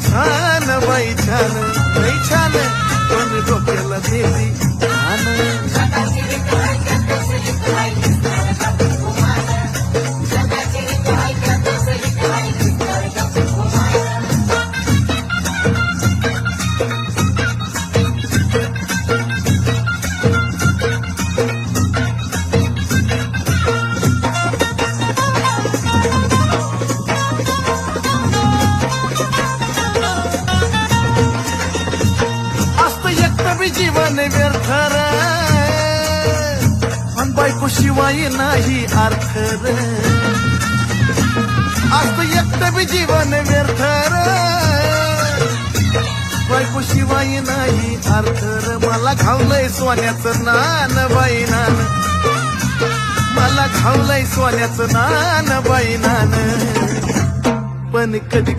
छान बाई छान लई छान पण डोक्याला देवी जीवन व्यर्थ पण बायको शिवाय नाही अर्थ असत एकट बी जीवन व्यर्थ बायको शिवाय नाही अर्थ मला घावलंय सोन्याचं नान बाई नान मला घावलंय सोन्याचं नान बाई नान पण कधी